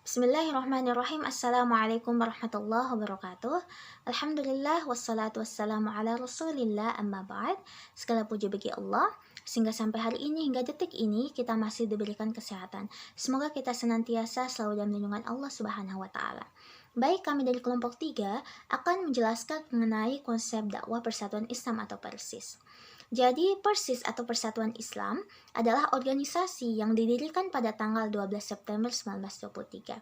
Bismillahirrahmanirrahim. Assalamualaikum warahmatullahi wabarakatuh. Alhamdulillah wassalatu wassalamu ala rasulillah amma ba'd. Segala puji bagi Allah, sehingga sampai hari ini hingga detik ini kita masih diberikan kesehatan. Semoga kita senantiasa selalu dalam lindungan Allah Subhanahu wa taala. Baik, kami dari kelompok 3 akan menjelaskan mengenai konsep dakwah Persatuan Islam atau Persis. Jadi, Persis atau Persatuan Islam adalah organisasi yang didirikan pada tanggal 12 September 1923.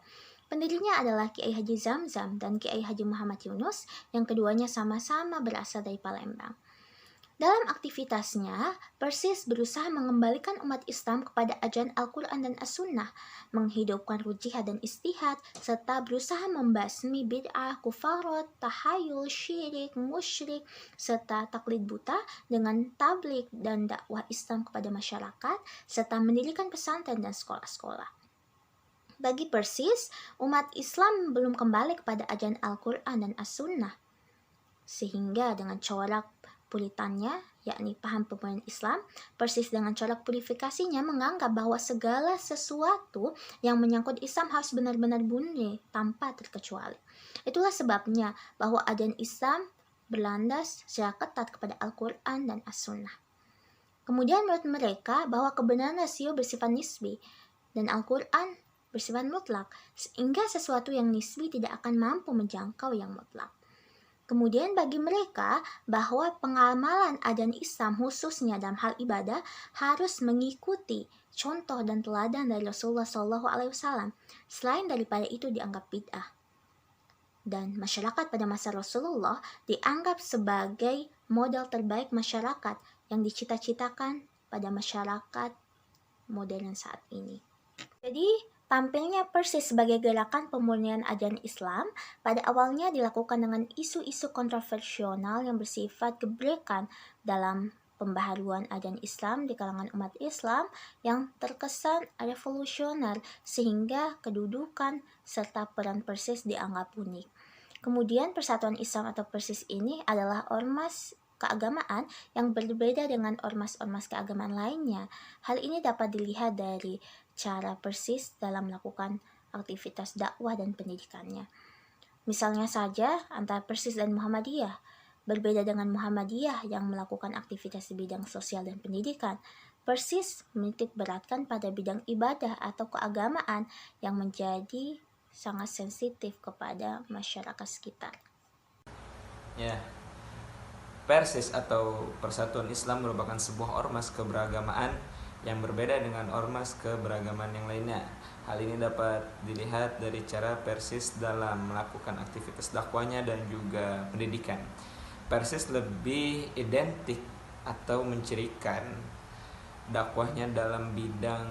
Pendirinya adalah Kiai Haji Zamzam dan Kiai Haji Muhammad Yunus, yang keduanya sama-sama berasal dari Palembang. Dalam aktivitasnya, Persis berusaha mengembalikan umat Islam kepada ajaran Al-Quran dan As-Sunnah, menghidupkan ruh jihad dan istihad, serta berusaha membasmi bid'ah, kufarat, tahayul, syirik, musyrik, serta taklid buta dengan tablik dan dakwah Islam kepada masyarakat, serta mendirikan pesantren dan sekolah-sekolah. Bagi Persis, umat Islam belum kembali kepada ajaran Al-Quran dan As-Sunnah, sehingga dengan corak puritannya, yakni paham pemurnian Islam, Persis dengan corak purifikasinya menganggap bahwa segala sesuatu yang menyangkut Islam harus benar-benar murni tanpa terkecuali. Itulah sebabnya bahwa ajaran Islam berlandas secara ketat kepada Al-Quran dan As-Sunnah. Kemudian menurut mereka bahwa kebenaran rasio bersifat nisbi dan Al-Quran bersifat mutlak, sehingga sesuatu yang nisbi tidak akan mampu menjangkau yang mutlak. Kemudian bagi mereka bahwa pengamalan ajaran Islam khususnya dalam hal ibadah harus mengikuti contoh dan teladan dari Rasulullah SAW. Selain daripada itu dianggap bid'ah. Dan masyarakat pada masa Rasulullah dianggap sebagai model terbaik masyarakat yang dicita-citakan pada masyarakat modern saat ini. Jadi, tampilnya Persis sebagai gerakan pemurnian ajaran Islam pada awalnya dilakukan dengan isu-isu kontroversial yang bersifat gebrekan dalam pembaharuan ajaran Islam di kalangan umat Islam yang terkesan revolusioner, sehingga kedudukan serta peran Persis dianggap unik. Kemudian Persatuan Islam atau Persis ini adalah ormas keagamaan yang berbeda dengan ormas-ormas keagamaan lainnya. Hal ini dapat dilihat dari cara Persis dalam melakukan aktivitas dakwah dan pendidikannya. Misalnya saja antara Persis dan Muhammadiyah. Berbeda dengan Muhammadiyah yang melakukan aktivitas di bidang sosial dan pendidikan, Persis menitik beratkan pada bidang ibadah atau keagamaan yang menjadi sangat sensitif kepada masyarakat sekitar. Ya, Persis atau Persatuan Islam merupakan sebuah ormas keberagamaan yang berbeda dengan ormas keberagaman yang lainnya. Hal ini dapat dilihat dari cara Persis dalam melakukan aktivitas dakwanya dan juga pendidikan. Persis lebih identik atau mencirikan dakwahnya dalam bidang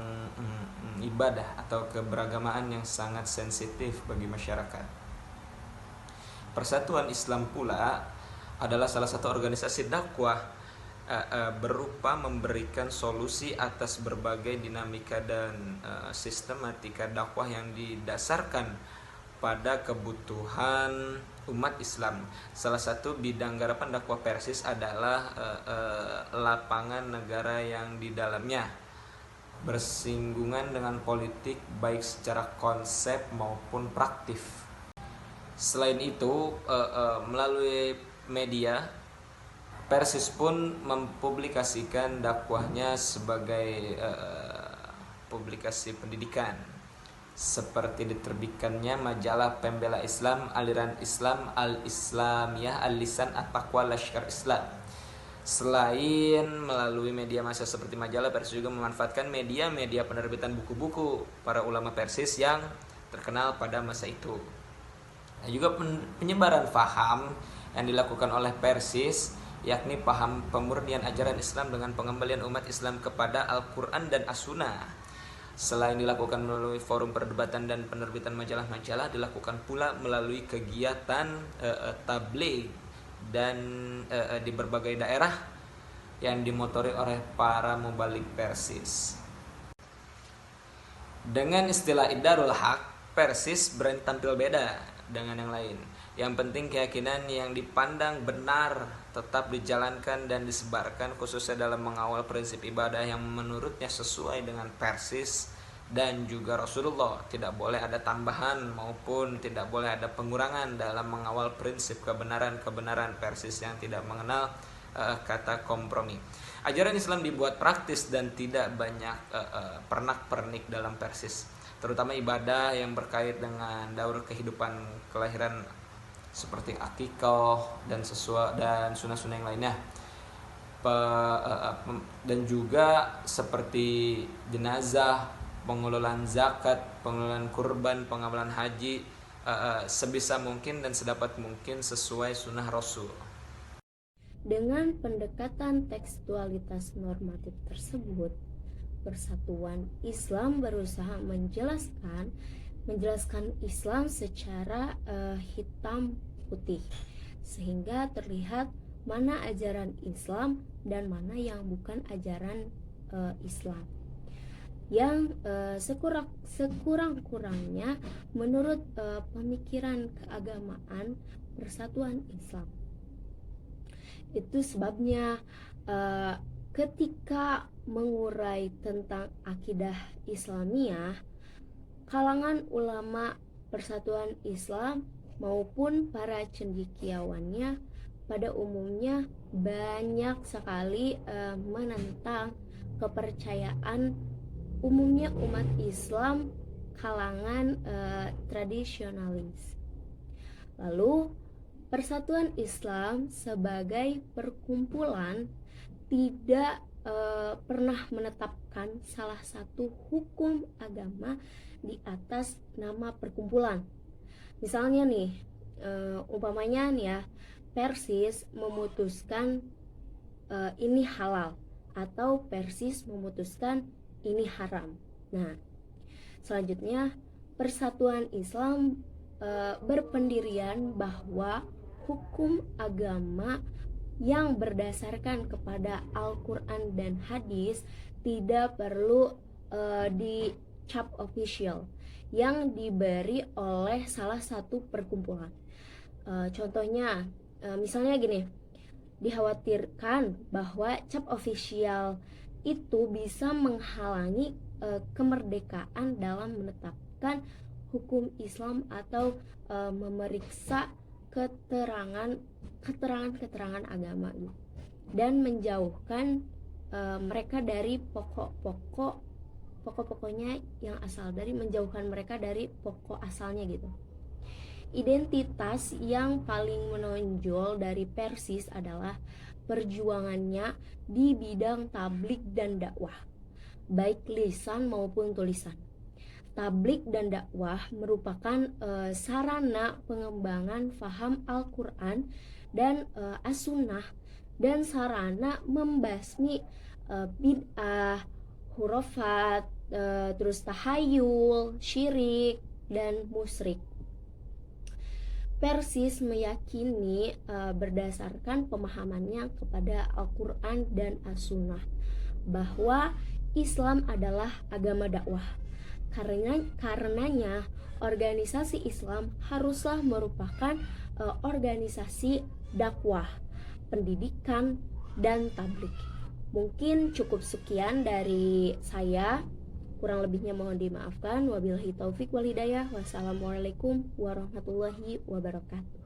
ibadah atau keberagamaan yang sangat sensitif bagi masyarakat. Persatuan Islam pula adalah salah satu organisasi dakwah berupa memberikan solusi atas berbagai dinamika dan sistematika dakwah yang didasarkan pada kebutuhan umat Islam. Salah satu bidang garapan dakwah Persis adalah lapangan negara yang di dalamnya bersinggungan dengan politik baik secara konsep maupun praktif. Selain itu, melalui media, Persis pun mempublikasikan dakwahnya sebagai publikasi pendidikan, seperti diterbitkannya majalah Pembela Islam, Aliran Islam, Al-Islamiyah, Al-Lisan, At-Taqwa, Laskar Islam. Selain melalui media massa seperti majalah, Persis juga memanfaatkan media-media penerbitan buku-buku para ulama Persis yang terkenal pada masa itu. Dan juga penyebaran faham yang dilakukan oleh Persis, yakni paham pemurnian ajaran Islam dengan pengembalian umat Islam kepada Al-Quran dan As-Sunnah. Selain dilakukan melalui forum perdebatan dan penerbitan majalah-majalah, dilakukan pula melalui kegiatan tabligh dan di berbagai daerah yang dimotori oleh para mubalik Persis. Dengan istilah Idarul Haq, Persis berani tampil beda dengan yang lain. Yang penting keyakinan yang dipandang benar tetap dijalankan dan disebarkan, khususnya dalam mengawal prinsip ibadah yang menurutnya sesuai dengan Persis dan juga Rasulullah. Tidak boleh ada tambahan maupun tidak boleh ada pengurangan dalam mengawal prinsip kebenaran Persis yang tidak mengenal kata kompromi. Ajaran Islam dibuat praktis dan tidak banyak pernak-pernik dalam Persis, terutama ibadah yang berkait dengan daur kehidupan kelahiran seperti akikah dan sunah-sunah yang lainnya. Dan juga seperti jenazah, pengelolaan zakat, pengelolaan kurban, pengamalan haji, sebisa mungkin dan sedapat mungkin sesuai sunnah Rasul. Dengan pendekatan tekstualitas normatif tersebut, Persatuan Islam berusaha menjelaskan Islam secara hitam putih, sehingga terlihat mana ajaran Islam dan mana yang bukan ajaran Islam, yang sekurang-kurangnya menurut pemikiran keagamaan Persatuan Islam. Itu sebabnya ketika mengurai tentang akidah Islamiyah, kalangan ulama Persatuan Islam maupun para cendekiawannya pada umumnya banyak sekali menentang kepercayaan umumnya umat Islam kalangan tradisionalis. Lalu Persatuan Islam sebagai perkumpulan tidak pernah menetapkan salah satu hukum agama di atas nama perkumpulan. Misalnya nih, umpamanya nih ya, Persis memutuskan ini halal atau Persis memutuskan ini haram. Nah, selanjutnya Persatuan Islam berpendirian bahwa hukum agama yang berdasarkan kepada Al-Quran dan hadis tidak perlu dicap official yang diberi oleh salah satu perkumpulan. Contohnya, misalnya gini, dikhawatirkan bahwa cap official itu bisa menghalangi kemerdekaan dalam menetapkan hukum Islam atau memeriksa keterangan agama dan menjauhkan mereka dari pokoknya yang asal, dari menjauhkan mereka dari pokok asalnya gitu. Identitas yang paling menonjol dari Persis adalah perjuangannya di bidang tablik dan dakwah, baik lisan maupun tulisan. Tablik dan dakwah merupakan sarana pengembangan faham Al-Quran dan As-Sunnah, dan sarana membasmi bid'ah, hurafat, terus tahayul, syirik, dan musyrik. Persis meyakini berdasarkan pemahamannya kepada Al-Quran dan As-Sunnah bahwa Islam adalah agama dakwah. Karenanya organisasi Islam haruslah merupakan organisasi dakwah, pendidikan, dan tablik. Mungkin cukup sekian dari saya. Kurang lebihnya mohon dimaafkan. Wabillahi taufik wal hidayah. Wassalamualaikum warahmatullahi wabarakatuh.